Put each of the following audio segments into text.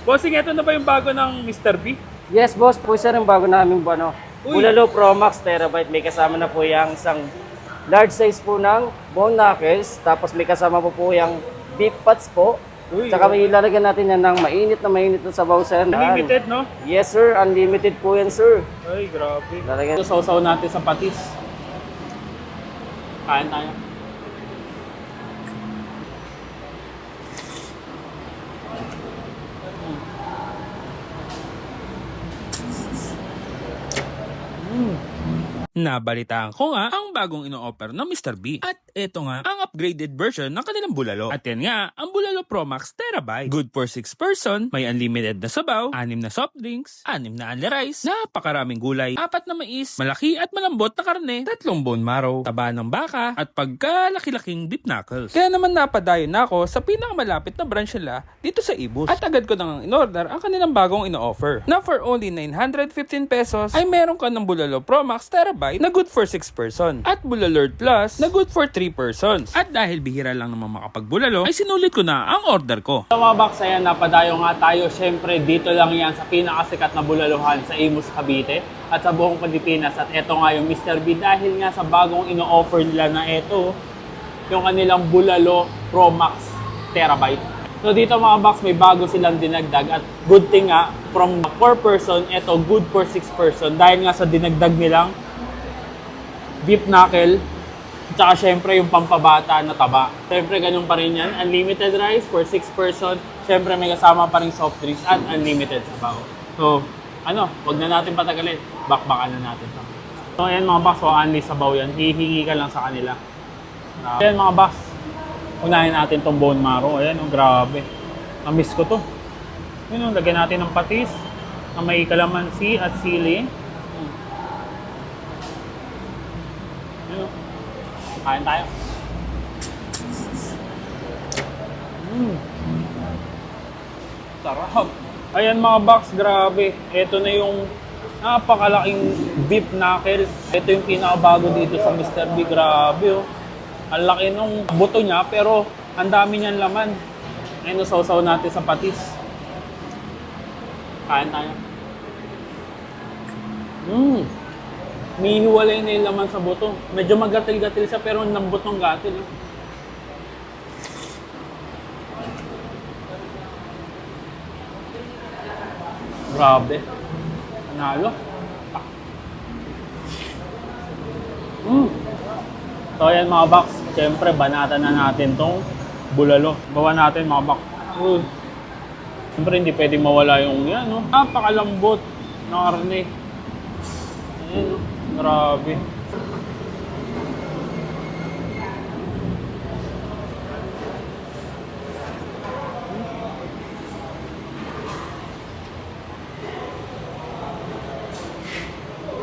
Bossing, ito na ba yung bago ng Mr. B? Yes, boss. Po, sir, yung bago namin Uy. Bulalo Pro Max Terabyte. May kasama na po yung isang large size po ng bone knuckles. Tapos may kasama po yung beef pats po. Uy, Tsaka may ilalagyan natin yan ng mainit na sabaw, sir. Unlimited, no? Yes, sir. Unlimited po yan, sir. Ay, grabe. Lalagyan. Ito, sausaw natin sa patis. Kain tayo. Nabalitaan ko nga ang bagong ino-offer ng Mr. B. At ito nga ang upgraded version ng kanilang bulalo. At yan nga, ang Bulalo Pro Max Terabyte. Good for 6 person, may unlimited na sabaw, 6 na soft drinks, 6 na only rice, napakaraming gulay, 4 na mais, malaki at malambot na karne, 3 bone marrow, taba ng baka, at pagkalaki-laking beef knuckles. Kaya naman napadayo na ako sa pinakamalapit na branch nila dito sa Ibus. At agad ko nang in-order ang kanilang bagong ino-offer. Na for only 915 pesos ay meron ka ng Bulalo Pro Max Terabyte na good for 6 person at Bulalord Plus na good for 3 persons. At dahil bihira lang naman makapagbulalo ay sinulit ko na ang order ko. So mga box, ayan, napadayo nga tayo. Siyempre, dito lang yan sa pinakasikat na bulaluhan sa Imus, Cavite at sa buong Pilipinas. At eto nga yung Mr. B dahil nga sa bagong ino-offer nila na eto, yung kanilang Bulalo Pro Max Terabyte. So dito mga box, may bago silang dinagdag at good thing nga, from 4 person, eto good for 6 person dahil nga sa dinagdag nilang beef knuckle, tsaka syempre yung pampabata na taba. Syempre ganun pa rin yan, unlimited rice for 6 person, syempre may kasama pa rin soft drinks at unlimited sabaw. So, wag na natin patagalin, bakbakan na natin. So ayan mga boss, only sabaw yan, hihingi ka lang sa kanila. Ayan mga boss, unahin natin tong bone marrow. Ayan, grabe. Na-miss ko to. Yun, lagyan natin ng patis na may kalamansi at sili. Yun, kain tayo. Sarap. Ayan mga box, grabe. Ito na yung napakalaking beef knuckle. Ito yung pinakabago dito sa Mr. B. Grabe, oh. Ang laki nung buto niya, pero ang dami niyan laman. Ayun, sausaw natin sa patis. Kain tayo. May hiwalay na yung laman sa buto. Medyo magatil-gatil siya, pero ang lambot ng gatil. Grabe. Panalo. So ayan mga box, siyempre banatan na natin tong bulalo. Bawa natin mga box. Siyempre hindi pwedeng mawala yung yan, no? Napakalambot ng karne. Ayan, no? Grabe.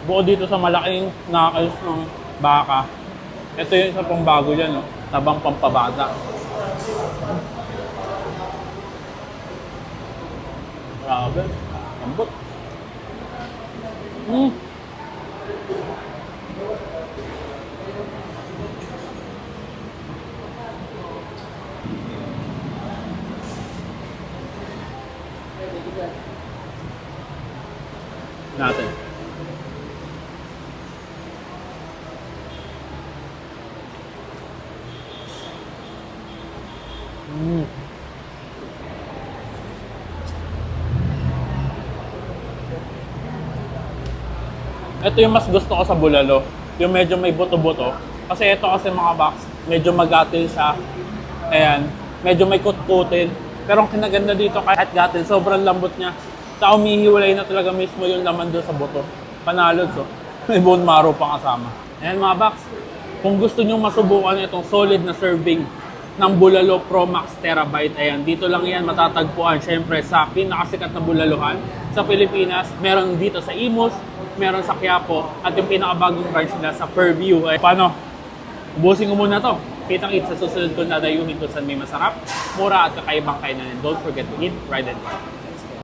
Bukod dito sa malaking knuckles ng baka, ito yung isa pang bago dyan, no? Tabang pampabata. Grabe. Lambot. Natin. Ito yung mas gusto ko sa bulalo, yung medyo may buto-buto. Kasi ito kasi mga box, medyo magatil siya. Ayan, medyo may kutkutin. Pero ang kinaganda dito kahit gatil, sobrang lambot niya. Saka umihiwalay na talaga mismo yung laman doon sa buto. Panalo, so. May bone marrow pa kasama. Ayan mga box, kung gusto nyo masubukan itong solid na serving ng Bulalo Pro Max Terabyte, ayan, dito lang yan matatagpuan. Siyempre sa pinakasikat na bulaluhan sa Pilipinas. Meron dito sa Imus, meron sa Quiapo, at yung pinakabagong branch nila sa Fairview. Ay, paano? Ubusin ko muna to. Kitang-kit sa susunod ko na dayuhin kung saan may masarap, mura at kakaibang kainan. And don't forget to eat, ride, and buy.